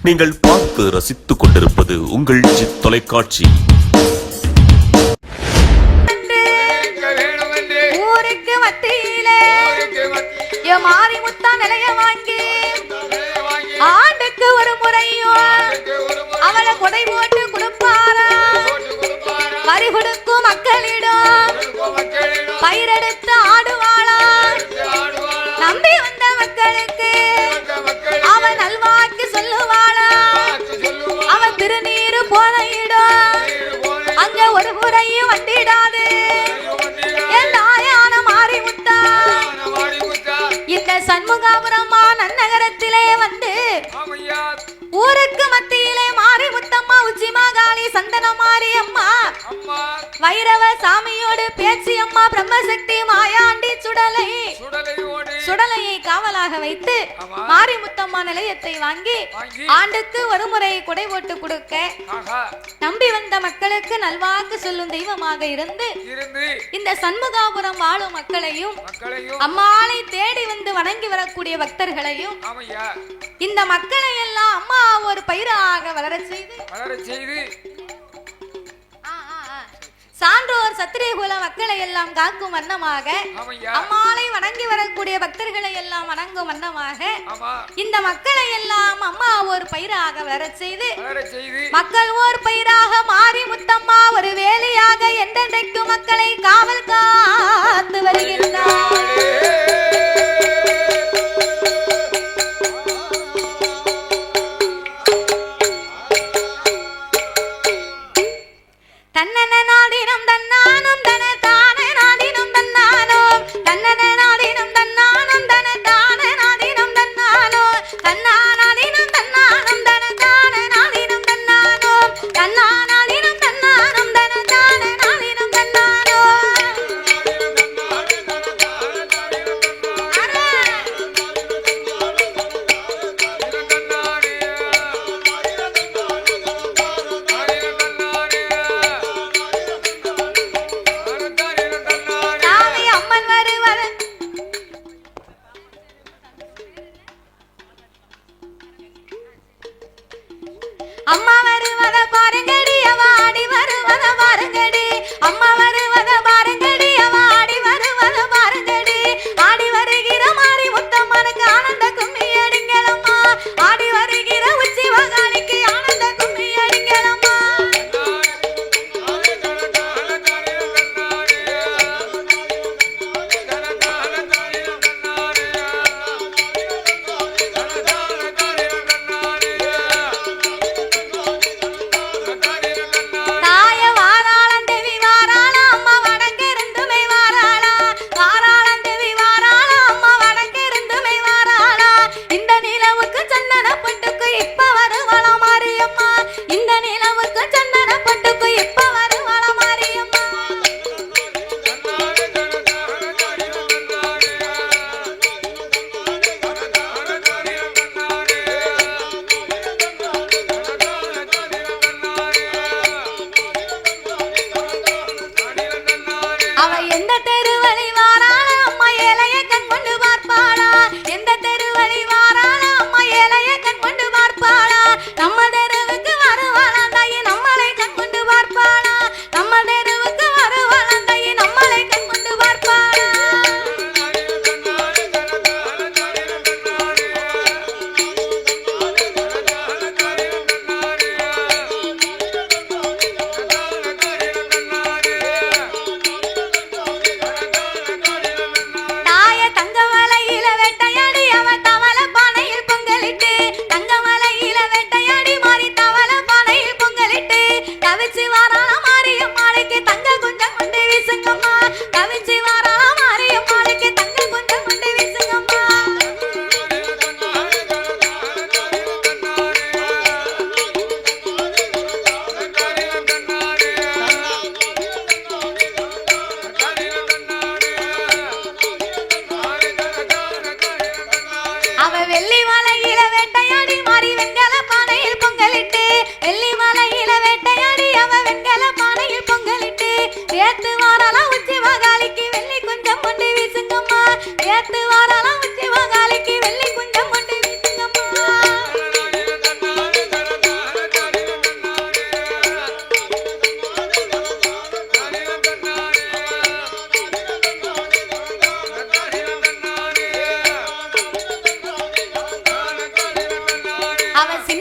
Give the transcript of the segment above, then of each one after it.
நீங்கள் பார்த்து ரசித்துக் கொண்டிருப்பது உங்கள் ஜித் தொலைக்காட்சி. ஊருக்கு மத்தியிலே மாரிமுத்தா நிலைய வாங்கி ஆண்டுக்கு ஒரு முறையும் அவளை கொடை போட்டு கொடுப்பாரா. வரி கொடுக்கும் மக்களிடம் பயிரெடுத்து ஆடுவாளா. நம்பி வந்த மக்களுக்கு அவன் நல்வாக்கு சொல்லுவாளா. அவன் திருநீரு போதையிடும் அங்க ஒரு முறையும் வந்திடாது. இந்த சண்முகாபுரமா நன்னகரத்திலே வந்து ஊருக்கு மத்தியிலே மாரிமுத்தம்மா உச்சி மாகாளி சந்தன மாரியம்மா வைரவ சாமியோடு பேச்சி அம்மா பிரம்மசக்தி மாயாண்டி சுடலையை காவலாக வைத்து மாரிமுத்தம்மா நிலையத்தை வாங்கி ஆண்டுக்கு ஒரு முறை கொடை போட்டு கொடுக்க நம்பி வந்த மக்களுக்கு நல்வாக்கு சொல்லும் தெய்வமாக இருந்து இந்த சண்முகாபுரம் வாழும் மக்களையும் அம்மாளை தேடி வந்து வணங்கி வரக்கூடிய பக்தர்களையும் இந்த மக்களை எல்லாம் அம்மா ஒரு பயிராக வளர செய்து சான்றோர் சத்திரியகுல மக்களை எல்லாம் காக்கும் வண்ணமாக அம்மாளை வணங்கி வரக்கூடிய பக்தர்களை எல்லாம் வணங்கும் வண்ணமாக இந்த மக்களை எல்லாம் அம்மா ஒரு பயிராக வளர செய்து மக்கள் ஓர் பயிராக மாரிமுத்தம்மா ஒரு வேலையாக என்றென்றைக்கும் மக்களை காவல் காத்து வருகின்றார். அம்மா வருவத பாருங்கடி அவ ஆடி வருவத பாருங்கடி. அம்மா வருவத பாருங்கடி அவ ஆடி வருவத பாருங்கடி. ஆடி வருகிற மாரிமுத்தம்மனுக்கு ஆனந்த கும்மி அடிங்களம்மா. ஆடி வருகிற உச்சி மகாளிக்கு ஆனந்த கும்மி அடிங்களம்மா.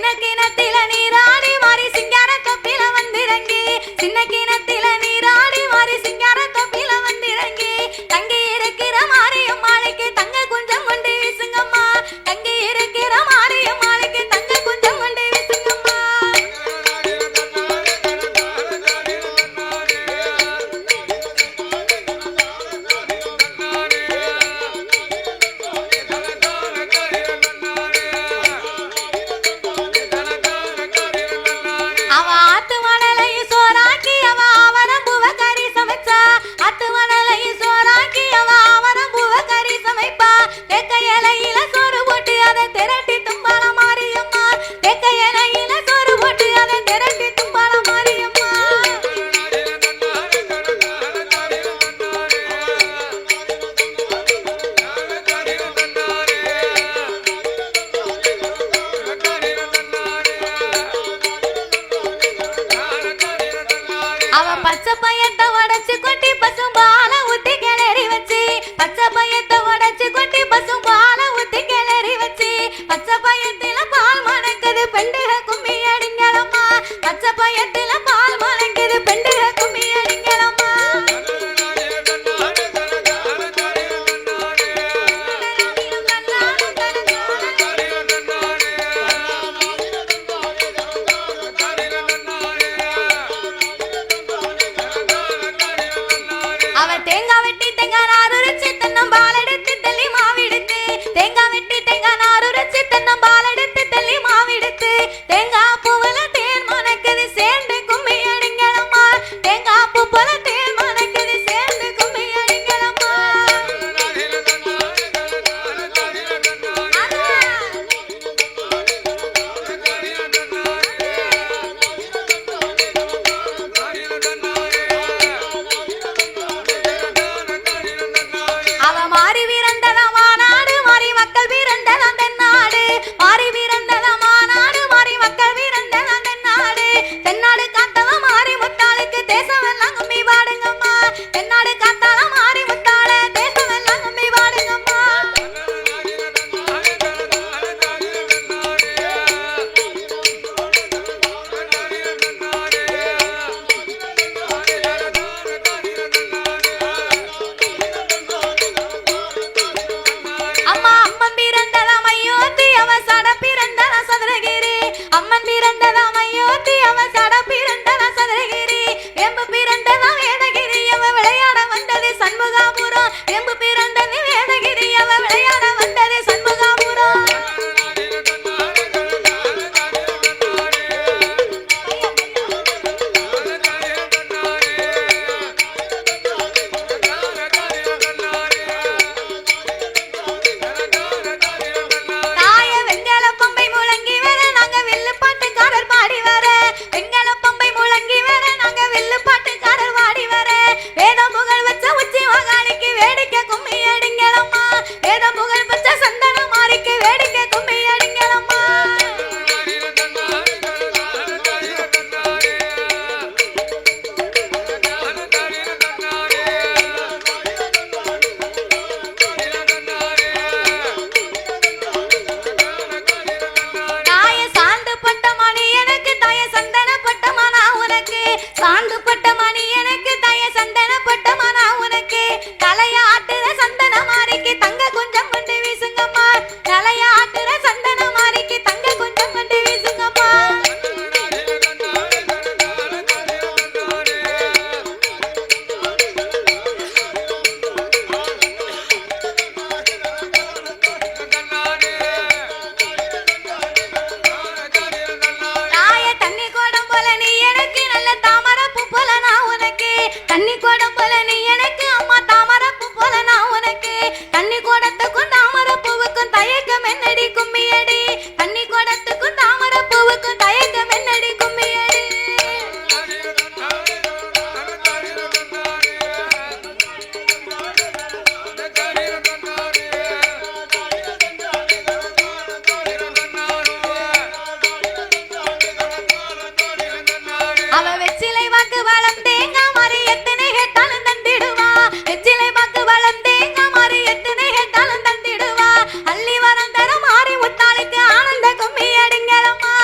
சின்ன கிணத்தில நீராடி மாறி சிங்கார தொப்பில வந்திறங்கி சின்ன கிணத்தில நீராடி மாறி சிங்கார தொப்பில வந்திறங்கி தங்கி இருக்கிற மாரியம்மாளுக்கு தங்க குஞ்சம் கொண்டு வீசுங்கம்மா தங்கி இருக்கிற மாரியம்மாளுக்கு தங்க குஞ்சம் கொண்டு வீசுங்கம்மா அவ ஆத்து மணலையும் சோறாக்கி அவ அவரம் பூவ கறி சமைச்சா ஆத்து மணலையும் சோறாக்கி அவ அவரம் பூவ கறி சமைப்பா தெக்க இலையில சோறு போட்டு அதை திரட்டி தும்பால மாரியம்மா தெக்க இலையில சோறு போட்டு அதை திரட்டி தும்பால மாரியம்மா அவ பச்சை பையத்தை உடைச்சு கொட்டி பசும் பால ஊத்தி கிளறி வச்சு பச்சை பையத்தை உடைச்சு கொட்டி பசும் பால ஊத்தி கிளறி வச்சு பச்சை பையத்தில பால் மணக்குது பெண்டுக கும்மி அடிங்களம்மா பச்சை பையத்தில பால் மணக்குது பெண்டுக கும்மி அடிங்களம்மா அவ தேங்காய் வெட்டி தேங்காய் நார் உரிச்சு தென்னம்பால் எடுத்து தள்ளி மாவிடுத்து தேங்காய் வெட்டி தேங்காய் நார் உரிச்சு தென்னம்பால் எடுத்து தள்ளி மாவிடுத்து தேங்காய் பூவுல தேன் மணக்குது சேர்ந்து கும்மி அடிங்களம்மா தேங்காய் பூ போல தேன் மணக்குது சேர்ந்து கும்மி அடிங்களம்மா அவ மாறி வீரந்ததா மாநாடு மாறி மக்கள் வீரந்ததா தென்னாடு மாறி வீரந்ததா மாநாடு மாறி மக்கள் வீரந்ததா தென்னாடு தென்னாடு காத்தவ மாறி முத்தாளுக்கு தேசமெல்லாம் கும்மி பாடுங்கம்மா தென்னாடு காத்தால மாறி முத்தாள தேசமெல்லாம் கும்மி பாடுங்கம்மா அம்மா அம்மன் பிறந்ததா மையோத்தி அவ சட பிறந்ததா சதுரகிரி அம்மன் பிறந்ததா மையோத்தி அவ சட பிறந்ததா சதுரகிரி எம்பு பிறந்ததா வேதகிரி அவ விளையாட வந்தது சண்முகாபுரம் எம்பு பிறந்தது வேதகிரி அவ விளையாட வந்தது சண்முகாபுரம் தாய வெங்கல பம்பை முழங்கி வர நாங்க வில்லு பாட்டுக்காரர் பாடி வர வெங்கல பம்பை முழங்கி வர நாங்க வில்லு பாட்டுக்காரர் பாடி வர வேதம் புகழ் வச்ச உச்சி மகாணிக்கு வேடிக்கை கும்மி அடிங்களம்மா வேதம் புகழ் வச்ச சந்தன மாறிக்கு வேடிக்கை கும்மி அடிங்களம்மா தாய சாந்து பட்ட மணி எனக்கு தாய சந்தன பட்ட மனா உனக்கு சாந்து பட்ட மணி எனக்கு தாய சந்தன பட்ட மனா உனக்கு தலைய ஆட்டுற சந்தன மாறிக்கு தங்க கொஞ்சம் கொண்டு வீசுங்கம்மா தலைய ஆட்டுற சந்தன மாறிக்கு தங்க கொஞ்சம் கொண்டு வீசுங்கம்மா தாய தண்ணி கோடம் போல நீ எனக்கு நல்ல தாமரை பூ போல நான் உனக்கு தண்ணி கோடம் போல நீ எனக்கு அம்மா தாமரை பூ போல நான் உனக்கு தண்ணி கோடத்துக்கும் தாமரை பூவுக்கும் தயக்கம் என்னடி கும்மியடி தண்ணி கோடத்துக்கும் தாமரை பூவுக்கும் தயக்கம் என்னடி கும்மியடி அவ வெச்சிலை வாக்கு வளம் தேங்காய் மாறி எத்தனை கேட்டாலும் தந்திடுவா வெச்சிலை வாக்கு வளம் தேங்காய் மாறி எத்தனை கேட்டாலும் தந்திடுவா அள்ளி வரம் தர மாறி முத்தாளுக்கு ஆனந்த கும்மி அடிங்களம்மா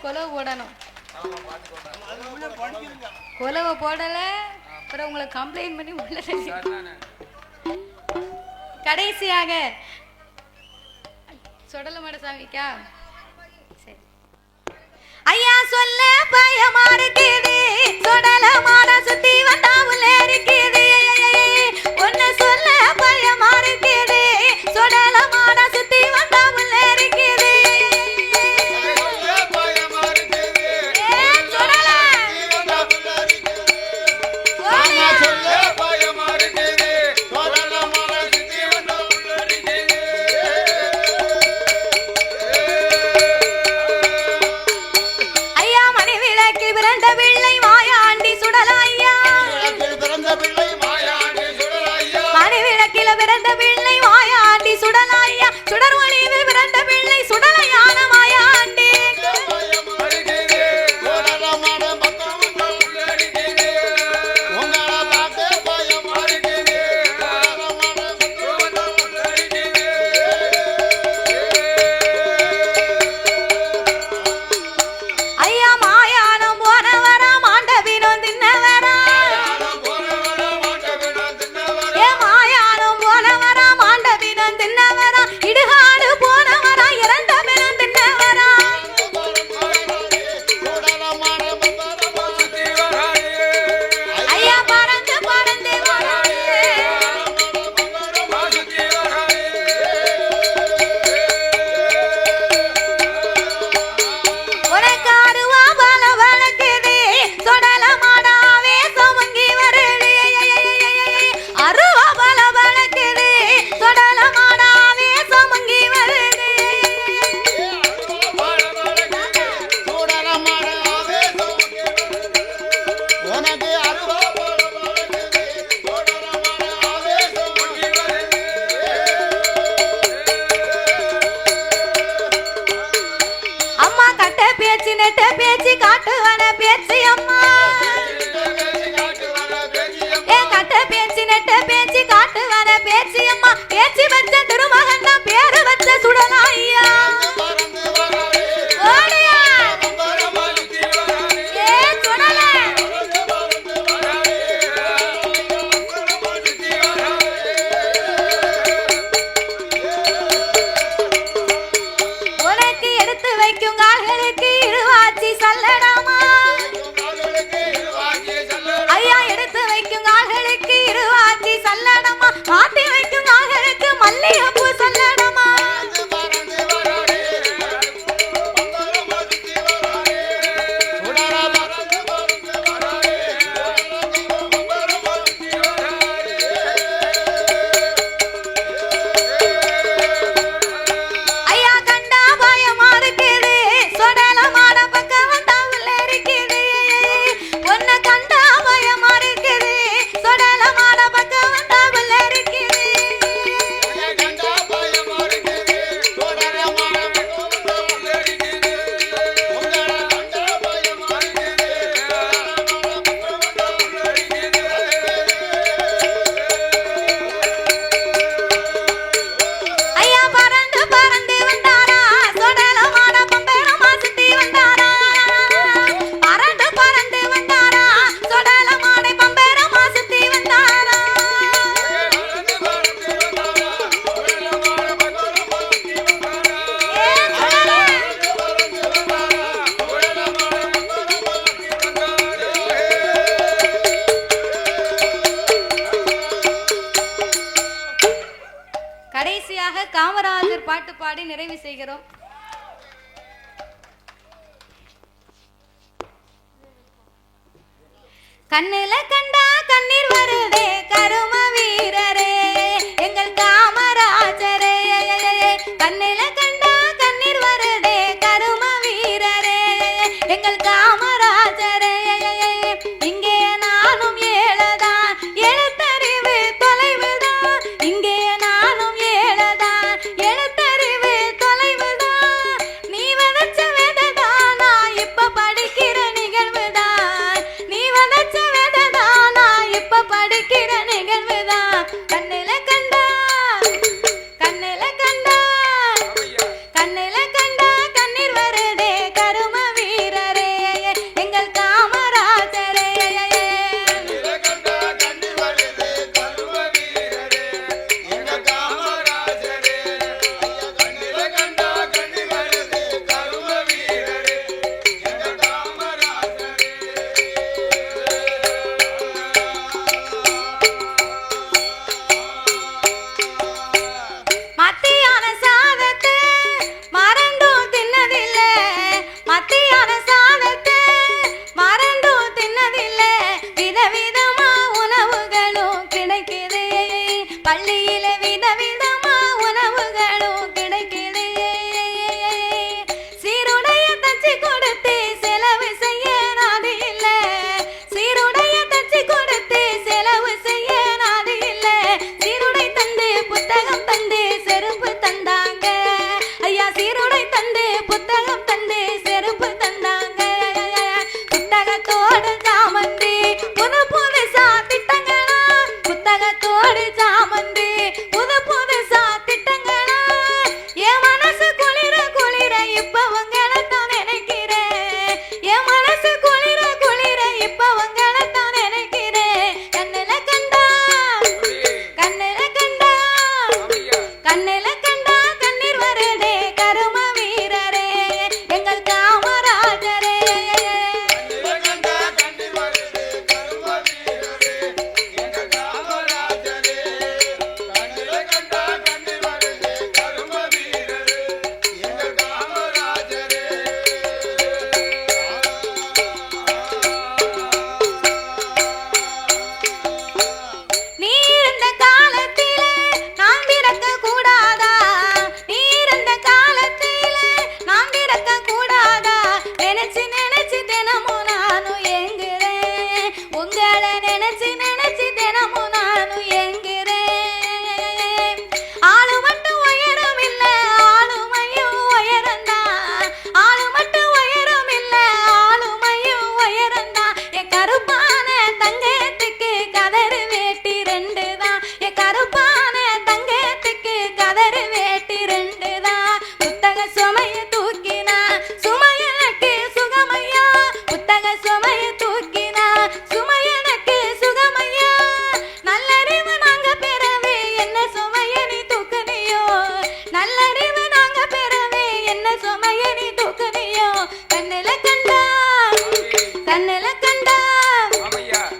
கொலவு போடணும். கொலவை போடல அப்புறம் உங்களை கம்ப்ளைண்ட் பண்ணி உள்ள கடைசியாக சொடல மாடசாமிக்கா சரி ஐயா சொல்ல பயமா இருக்குது சொடல மாட சுத்தி வந்தா உள்ள இருக்குது ஒன்னு சொல்ல பயமா இருக்குது சொடல மாட சுத்தி வந்தா உள்ள இருக்குது காமராஜர் பாட்டு பாடி நிறைவு செய்கிறோம். கண்ணுல கண்டா கண்ணீர் வருதே கரும வீரரே எங்கள் காமராஜரே, கண்ணுல கண்டா கண்ணீர் வருதே கரும வீரரே எங்கள் காமராஜரே. இங்கே நானும் ஏழதான் எழுத்தறிவு தொலைவுதான், இங்கே நானும் ஏழதான் எழுத்தறிவு தொலைவுதான். நீ விதைச்ச விதைதான் நான் இப்ப படிக்கிற நிகழ்வுதான், நீ விதைச்ச விதைதான் நான் இப்ப படிக்கிற நிகழ்வு.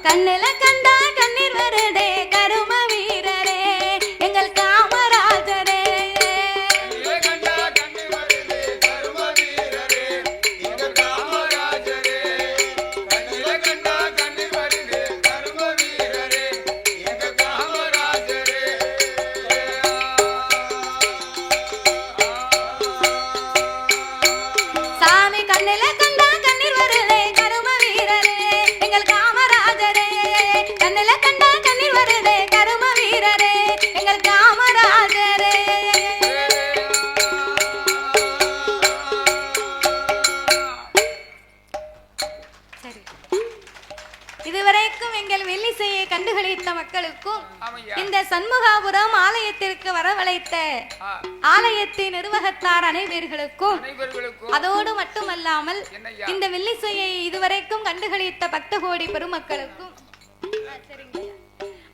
கண்ணுல கண்டா கண்ணீர் வருதே கரும வீரரே எங்கள் காமராஜரே சாமி கண்ணுல கண்டா கண்ணீர் வருதே கரும வீரரே எங்கள் காமராஜரே கண்ணுல கண்டா கண்ணீர் வருதே கரும வீரரே எங்கள் காமராஜரே சரி இதுவரைக்கும் எங்கள் வெள்ளிசையை கண்டுகளித்த மக்களுக்கும் இந்த சண்முகாபுரம் ஆலயத்திற்கு வரவழைத்த ஆலயத்தின் நிர்வாகத்தார் அனைவர்களுக்கும் அதோடு மட்டுமல்லாமல் இந்த வெள்ளிசையை இதுவரைக்கும் கண்டுகளித்த பக்த கோடி பெருமக்களுக்கும்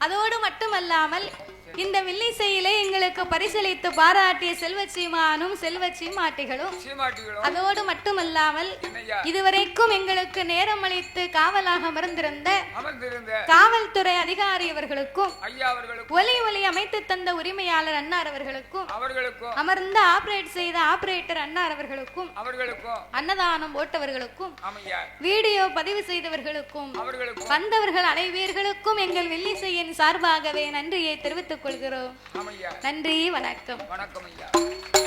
அதோடு மட்டுமல்லாமல் இந்த வெள்ளிசையிலே எங்களுக்கு பரிசளித்து பாராட்டிய செல்வ சீமானும் செல்வ சீமாட்டிகளும் அதோடு மட்டுமல்லாமல் இதுவரைக்கும் எங்களுக்கு நேரம் அளித்து காவலாக அமர்ந்திருந்த காவல்துறை அதிகாரி அவர்களுக்கும் ஒலி ஒலி அமைத்து தந்த உரிமையாளர் அன்னார் அவர்களுக்கும் அமர்ந்து ஆபரேட் செய்த ஆபரேட்டர் அன்னார் அவர்களுக்கும் அன்னதானம் போட்டவர்களுக்கும் வீடியோ பதிவு செய்தவர்களுக்கும் வந்தவர்கள் அனைவர்களுக்கும் எங்கள் வெள்ளிசையின் சார்பாகவே நன்றியை தெரிவித்துக் கொள்கிறோம். நன்றி, வணக்கம்.